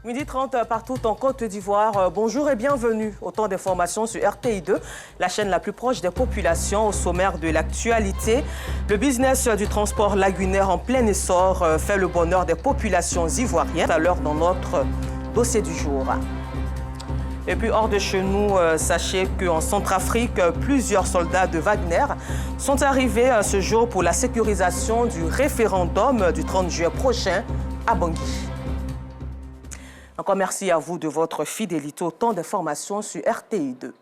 Midi 30 partout en Côte d'Ivoire. Bonjour et bienvenue. Autant d'informations sur RTI2, la chaîne la plus proche des populations. Au sommaire de l'actualité, le business du transport lagunaire en plein essor fait le bonheur des populations ivoiriennes. À l'heure dans notre dossier du jour. Et puis hors de chez nous, sachez qu'en Centrafrique, plusieurs soldats de Wagner sont arrivés ce jour pour la sécurisation du référendum du 30 juillet prochain à Bangui. Encore merci à vous de votre fidélité. Autant d'informations sur RTI2.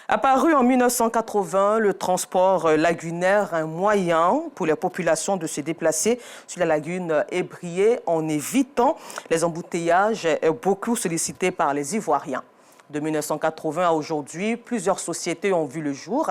Apparu en 1980, le transport lagunaire, un moyen pour les populations de se déplacer sur la lagune ébriée en évitant les embouteillages, est beaucoup sollicité par les Ivoiriens. De 1980 à aujourd'hui, plusieurs sociétés ont vu le jour.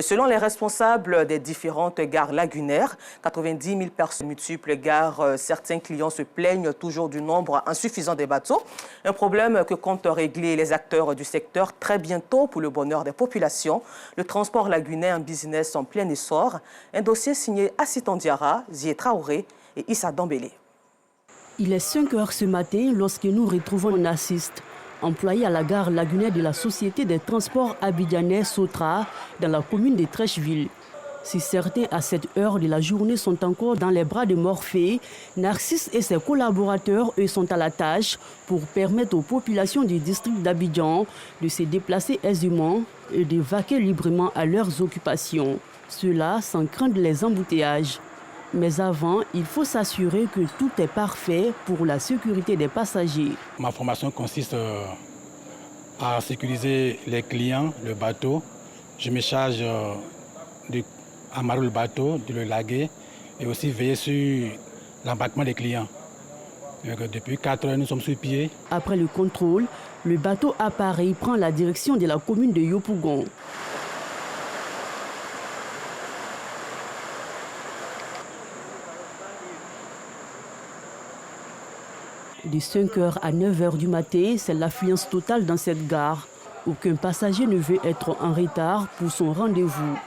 Selon les responsables des différentes gares lagunaires, 90 000 personnes multiples gares, certains clients se plaignent toujours du nombre insuffisant des bateaux. Un problème que comptent régler les acteurs du secteur très bientôt pour le bonheur des populations. Le transport lagunaire, un business en plein essor. Un dossier signé Assitan Diarra, Zié Traoré et Issa Dambélé. Il est 5 heures ce matin lorsque nous retrouvons Nassis, employé à la gare lagunaire de la Société des transports abidjanais Sotra, dans la commune de Trècheville. Si certains à cette heure de la journée sont encore dans les bras de Morphée, Narcisse et ses collaborateurs, eux, sont à la tâche pour permettre aux populations du district d'Abidjan de se déplacer aisément et de vaquer librement à leurs occupations. Cela sans craindre les embouteillages. Mais avant, il faut s'assurer que tout est parfait pour la sécurité des passagers. Ma formation consiste à sécuriser les clients, le bateau. Je me charge d'amarrer le bateau, de le laguer et aussi veiller sur l'embarquement des clients. Depuis 4 heures, nous sommes sur pied. Après le contrôle, le bateau appareil prend la direction de la commune de Yopougon. De 5h à 9h du matin, c'est l'affluence totale dans cette gare. Aucun passager ne veut être en retard pour son rendez-vous.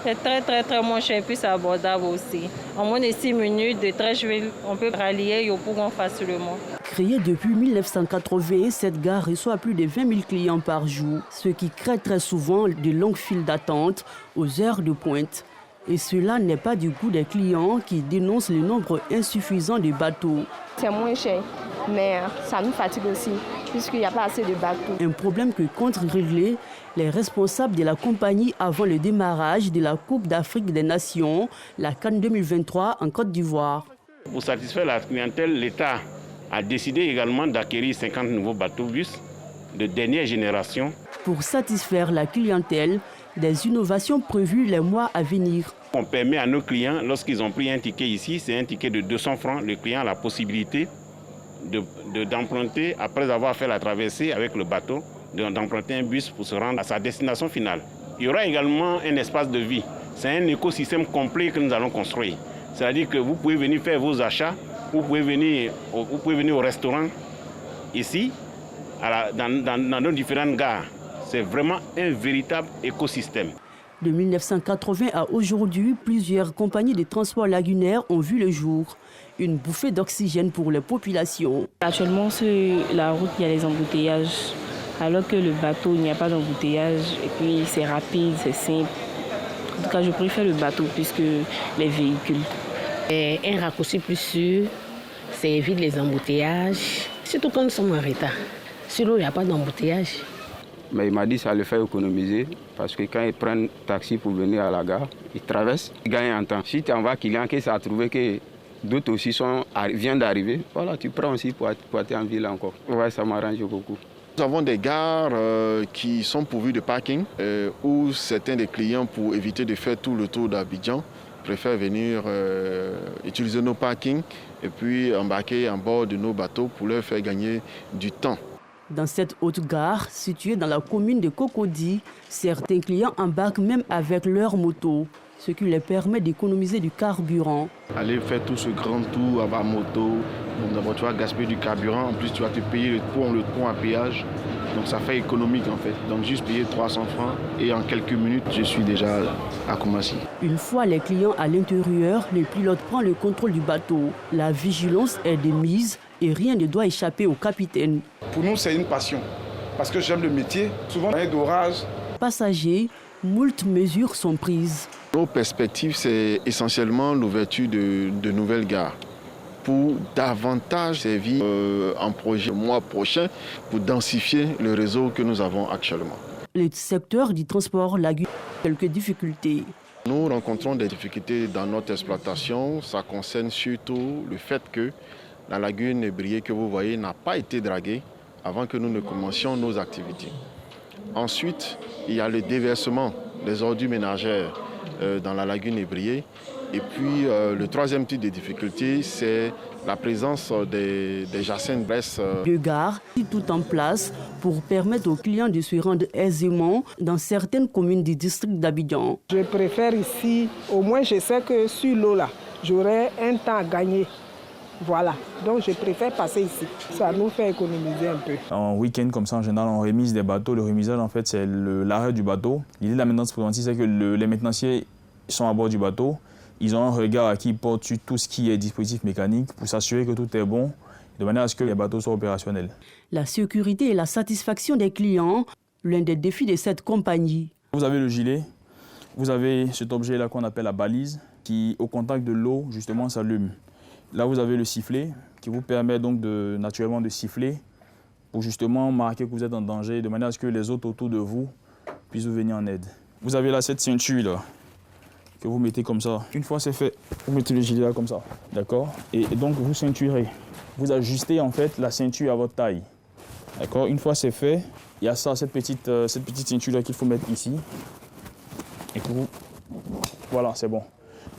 C'est très moins cher et puis c'est abordable aussi. En moins de 6 minutes de Trècheville, on peut rallier Yopougon facilement. Créée depuis 1980, cette gare reçoit plus de 20 000 clients par jour, ce qui crée très souvent de longues files d'attente aux heures de pointe. Et cela n'est pas du goût des clients qui dénoncent le nombre insuffisant de bateaux. C'est moins cher, mais ça nous fatigue aussi, puisqu'il n'y a pas assez de bateaux. Un problème que comptent régler les responsables de la compagnie avant le démarrage de la Coupe d'Afrique des Nations, la CAN 2023 en Côte d'Ivoire. Pour satisfaire la clientèle, l'État a décidé également d'acquérir 50 nouveaux bateaux-bus de dernière génération. Pour satisfaire la clientèle, des innovations prévues les mois à venir. On permet à nos clients, lorsqu'ils ont pris un ticket ici, c'est un ticket de 200 francs, le client a la possibilité d'emprunter, après avoir fait la traversée avec le bateau, d'emprunter un bus pour se rendre à sa destination finale. Il y aura également un espace de vie. C'est un écosystème complet que nous allons construire. C'est-à-dire que vous pouvez venir faire vos achats, vous pouvez venir au restaurant ici, dans nos différentes gares. C'est vraiment un véritable écosystème. De 1980 à aujourd'hui, plusieurs compagnies de transport lagunaire ont vu le jour. Une bouffée d'oxygène pour les populations. Actuellement, sur la route, il y a les embouteillages. Alors que le bateau, il n'y a pas d'embouteillage. Et puis, c'est rapide, c'est simple. En tout cas, je préfère le bateau plus que les véhicules. Et un raccourci plus sûr, c'est éviter les embouteillages. Surtout quand nous sommes en retard. Sur l'eau, il n'y a pas d'embouteillage. Mais il m'a dit que ça le fait économiser parce que quand ils prennent taxi pour venir à la gare, ils traversent, ils gagnent en temps. Si tu envoies client qui s'est trouvé que d'autres aussi viennent d'arriver, voilà, tu prends aussi pour aller en ville encore. Ouais, ça m'arrange beaucoup. Nous avons des gares qui sont pourvues de parking où certains des clients, pour éviter de faire tout le tour d'Abidjan, préfèrent venir utiliser nos parkings et puis embarquer en bord de nos bateaux pour leur faire gagner du temps. Dans cette haute gare, située dans la commune de Cocody, certains clients embarquent même avec leur moto, ce qui leur permet d'économiser du carburant. Aller faire tout ce grand tour à moto, d'abord tu vas gaspiller du carburant, en plus tu vas te payer le pont à péage. Donc ça fait économique en fait. Donc juste payer 300 francs et en quelques minutes, je suis déjà à Koumassi. Une fois les clients à l'intérieur, le pilote prend le contrôle du bateau. La vigilance est de mise et rien ne doit échapper au capitaine. Pour nous, c'est une passion parce que j'aime le métier. Souvent, il y a d'orage. Passagers, moult mesures sont prises. Nos perspectives, c'est essentiellement l'ouverture de nouvelles gares pour davantage servir en projet le mois prochain pour densifier le réseau que nous avons actuellement. Le secteur du transport lagunaire a quelques difficultés. Nous rencontrons des difficultés dans notre exploitation. Ça concerne surtout le fait que la lagune ébriée que vous voyez n'a pas été draguée avant que nous ne commencions nos activités. Ensuite, il y a le déversement des ordures ménagères dans la lagune ébriée. Et puis, le troisième type de difficulté, c'est la présence des jacinthes Bresse. Deux gares, tout en place pour permettre aux clients de se rendre aisément dans certaines communes du district d'Abidjan. Je préfère ici, au moins je sais que sur l'eau là, j'aurai un temps à gagner. Voilà, donc je préfère passer ici. Ça nous fait économiser un peu. En week-end, comme ça, en général, on remise des bateaux. Le remisage, en fait, c'est l'arrêt du bateau. L'idée de la maintenance préventive, c'est que les maintenanciers sont à bord du bateau. Ils ont un regard à qui porte sur tout ce qui est dispositif mécanique pour s'assurer que tout est bon, de manière à ce que les bateaux soient opérationnels. La sécurité et la satisfaction des clients, l'un des défis de cette compagnie. Vous avez le gilet, vous avez cet objet-là qu'on appelle la balise, qui, au contact de l'eau, justement, s'allume. Là, vous avez le sifflet, qui vous permet donc naturellement de siffler pour justement marquer que vous êtes en danger, de manière à ce que les autres autour de vous puissent vous venir en aide. Vous avez là cette ceinture-là, que vous mettez comme ça. Une fois c'est fait, vous mettez le gilet là comme ça, d'accord? Et donc vous ceinturez. Vous ajustez en fait la ceinture à votre taille, d'accord? Une fois c'est fait, il y a ça, cette petite ceinture là qu'il faut mettre ici. Et que vous... Voilà, c'est bon.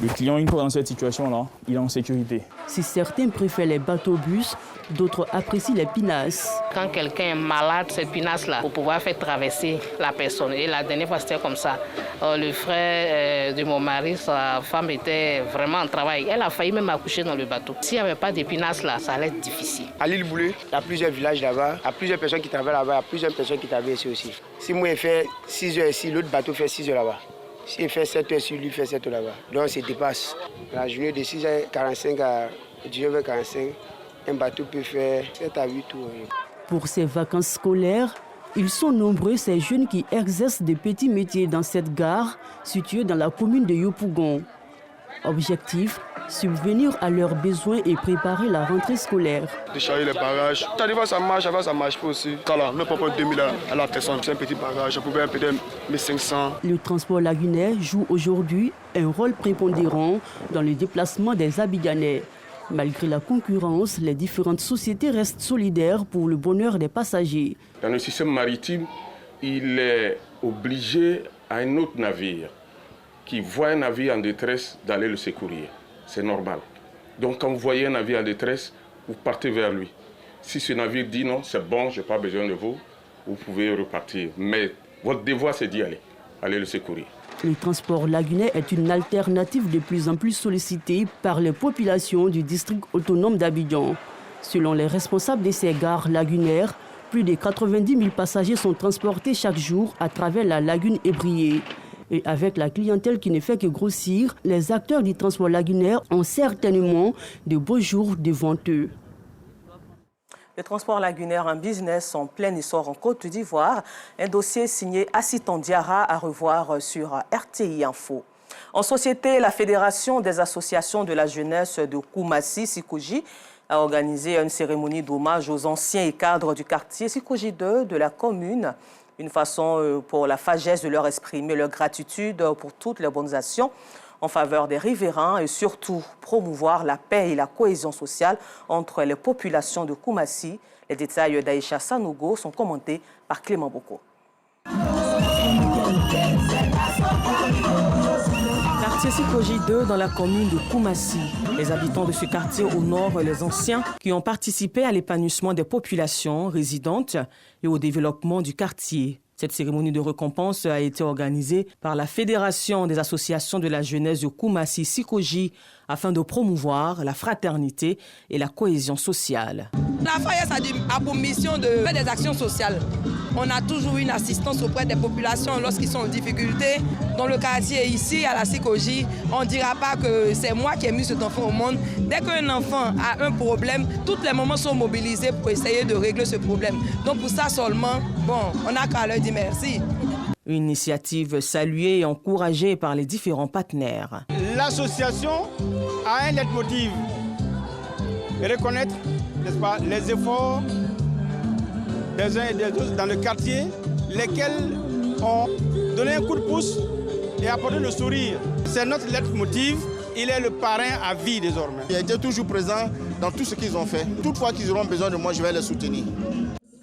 Le client, une fois dans cette situation-là, il est en sécurité. Si certains préfèrent les bateaux-bus, d'autres apprécient les pinasses. Quand quelqu'un est malade, cette pinasse-là, pour pouvoir faire traverser la personne. Et la dernière fois, c'était comme ça. Le frère de mon mari, sa femme était vraiment en travail. Elle a failli même accoucher dans le bateau. S'il n'y avait pas de pinasses là, ça allait être difficile. À l'île Boulé, il y a plusieurs villages là-bas. Il y a plusieurs personnes qui travaillent là-bas. Il y a plusieurs personnes qui travaillent ici aussi. Si moi, je fais 6 heures ici, l'autre bateau fait 6 heures là-bas. S'il fait 7 heures sur lui, il fait 7 heures là-bas. Donc, ça dépasse. La journée de 6h45 à 19h45, un bateau peut faire 7 à 8 tours. Pour ces vacances scolaires, ils sont nombreux ces jeunes qui exercent des petits métiers dans cette gare située dans la commune de Yopougon. Objectif, subvenir à leurs besoins et préparer la rentrée scolaire. Décharger les bagages. Ça des fois ça marche pas aussi. Quand là, ne prend pas 2000 à la personne, c'est un petit bagage. Je pouvais peut-être 1500. Le transport lagunaire joue aujourd'hui un rôle prépondérant dans le déplacement des Abidjanais. Malgré la concurrence, les différentes sociétés restent solidaires pour le bonheur des passagers. Dans le système maritime, il est obligé à un autre navire qui voit un navire en détresse d'aller le secourir. C'est normal. Donc quand vous voyez un navire en détresse, vous partez vers lui. Si ce navire dit non, c'est bon, je n'ai pas besoin de vous, vous pouvez repartir. Mais votre devoir, c'est d'y aller, aller le secourir. Le transport lagunaire est une alternative de plus en plus sollicitée par les populations du district autonome d'Abidjan. Selon les responsables de ces gares lagunaires, plus de 90 000 passagers sont transportés chaque jour à travers la lagune ébriée. Et avec la clientèle qui ne fait que grossir, les acteurs du transport lagunaire ont certainement de beaux jours devant eux. Le transport lagunaire, un business en plein essor en Côte d'Ivoire. Un dossier signé Assitan Diarra à revoir sur RTI Info. En société, la Fédération des associations de la jeunesse de Koumassi, Sikoji, a organisé une cérémonie d'hommage aux anciens et cadres du quartier Sikoji 2 de la commune. Une façon pour la FAGES de leur exprimer leur gratitude pour toutes les bonnes actions en faveur des riverains et surtout promouvoir la paix et la cohésion sociale entre les populations de Koumassi. Les détails d'Aïcha Sanogo sont commentés par Clément Boko. Quartier Sikoji 2 dans la commune de Koumassi. Les habitants de ce quartier honorent les anciens qui ont participé à l'épanouissement des populations résidentes et au développement du quartier. Cette cérémonie de récompense a été organisée par la Fédération des associations de la jeunesse de Koumassi Sikoji afin de promouvoir la fraternité et la cohésion sociale. La FAGES a pour mission de faire des actions sociales. On a toujours une assistance auprès des populations lorsqu'ils sont en difficulté. Dans le quartier ici, à la Sikoji, on ne dira pas que c'est moi qui ai mis cet enfant au monde. Dès qu'un enfant a un problème, tous les moments sont mobilisés pour essayer de régler ce problème. Donc pour ça seulement, bon, on n'a qu'à leur dire merci. Une initiative saluée et encouragée par les différents partenaires. L'association a un leitmotiv, reconnaître, n'est-ce pas, les efforts des uns et des autres dans le quartier, lesquels ont donné un coup de pouce et apporté le sourire. C'est notre leitmotiv, il est le parrain à vie désormais. Il a été toujours présent dans tout ce qu'ils ont fait. Toutefois qu'ils auront besoin de moi, je vais les soutenir.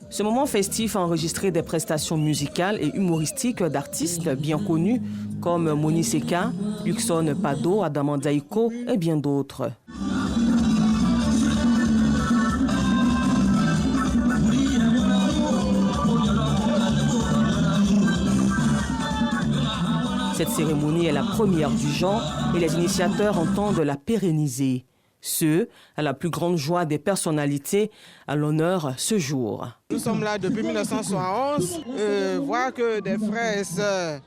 Ce moment festif a enregistré des prestations musicales et humoristiques d'artistes bien connus comme Moni Seka, Luxon Pado, Adamanda Iko et bien d'autres. Cette cérémonie est la première du genre et les initiateurs entendent la pérenniser. Ce, à la plus grande joie des personnalités, à l'honneur ce jour. Nous sommes là depuis 1971. Voir que des frères et sœurs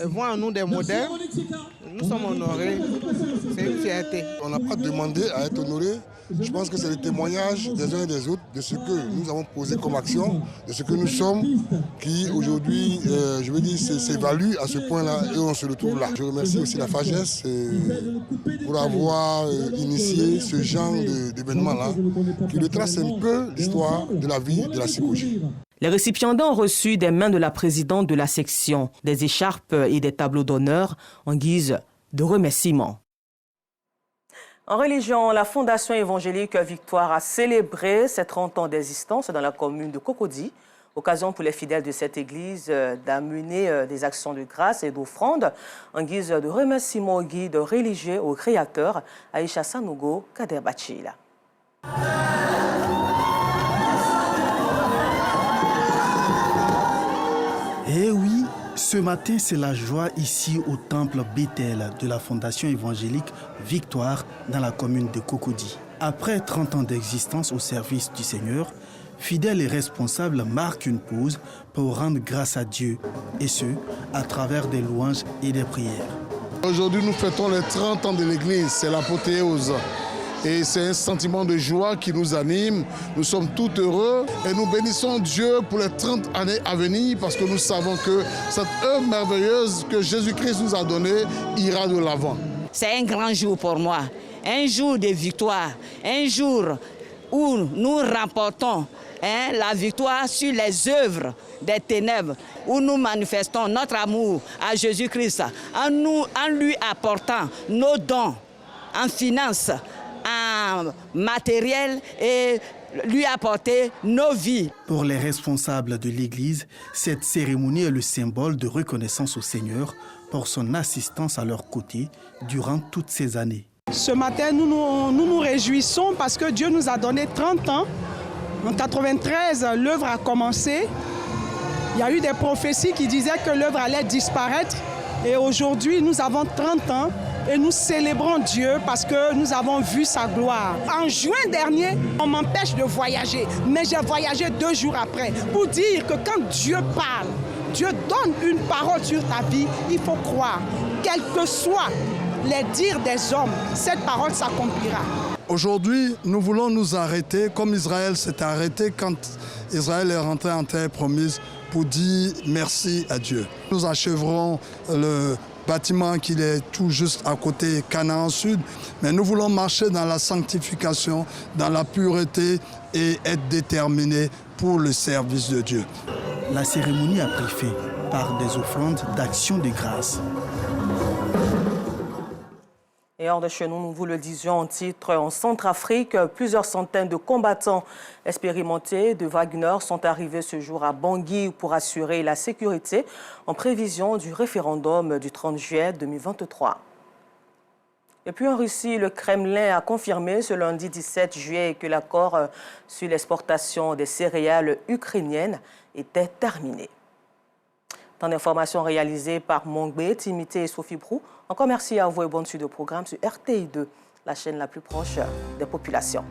voient en nous des modèles, nous sommes honorés. C'est une fierté. On n'a pas demandé à être honorés. Je pense que c'est le témoignage des uns et des autres de ce que nous avons posé comme action, de ce que nous sommes, qui aujourd'hui, je veux dire, s'évalue à ce point-là et on se retrouve là. Je remercie aussi la FAGES pour avoir initié ce genre d'événement-là qui retrace un peu l'histoire de la vie de la Sikoji. Les récipiendaires ont reçu des mains de la présidente de la section des écharpes et des tableaux d'honneur en guise de remerciement. En religion, la Fondation évangélique Victoire a célébré ses 30 ans d'existence dans la commune de Cocody. Occasion pour les fidèles de cette église d'amener des actions de grâce et d'offrande en guise de remerciement au guide religieux au Créateur, Aïcha Sanogo Kader Bachila. Eh oui, ce matin, c'est la joie ici au temple Bethel de la Fondation évangélique Victoire dans la commune de Cocody. Après 30 ans d'existence au service du Seigneur, fidèles et responsables marquent une pause pour rendre grâce à Dieu, et ce, à travers des louanges et des prières. Aujourd'hui, nous fêtons les 30 ans de l'Église, c'est l'apothéose. Et c'est un sentiment de joie qui nous anime. Nous sommes tout heureux et nous bénissons Dieu pour les 30 années à venir parce que nous savons que cette œuvre merveilleuse que Jésus-Christ nous a donnée ira de l'avant. C'est un grand jour pour moi, un jour de victoire, un jour où nous remportons la victoire sur les œuvres des ténèbres, où nous manifestons notre amour à Jésus-Christ en lui apportant nos dons en finances, en matériel et lui apporter nos vies. Pour les responsables de l'Église, cette cérémonie est le symbole de reconnaissance au Seigneur pour son assistance à leur côté durant toutes ces années. Ce matin, nous nous réjouissons parce que Dieu nous a donné 30 ans. En 1993, l'œuvre a commencé. Il y a eu des prophéties qui disaient que l'œuvre allait disparaître. Et aujourd'hui, nous avons 30 ans. Et nous célébrons Dieu parce que nous avons vu sa gloire. En juin dernier, on m'empêche de voyager, mais j'ai voyagé 2 jours après pour dire que quand Dieu parle, Dieu donne une parole sur ta vie, il faut croire. Quels que soient les dires des hommes, cette parole s'accomplira. Aujourd'hui, nous voulons nous arrêter comme Israël s'est arrêté quand Israël est rentré en terre promise pour dire merci à Dieu. Nous achèverons le bâtiment qui est tout juste à côté Canaan Sud, mais nous voulons marcher dans la sanctification, dans la pureté et être déterminés pour le service de Dieu. La cérémonie a pris fin par des offrandes d'action de grâce. Et hors de chez nous, nous vous le disions en titre, en Centrafrique, plusieurs centaines de combattants expérimentés de Wagner sont arrivés ce jour à Bangui pour assurer la sécurité en prévision du référendum du 30 juillet 2023. Et puis en Russie, le Kremlin a confirmé ce lundi 17 juillet que l'accord sur l'exportation des céréales ukrainiennes était terminé. Tant d'informations réalisées par Mongbé, Timité et Sophie Brou. Encore merci à vous et bonne suite de programme sur RTI2, la chaîne la plus proche des populations.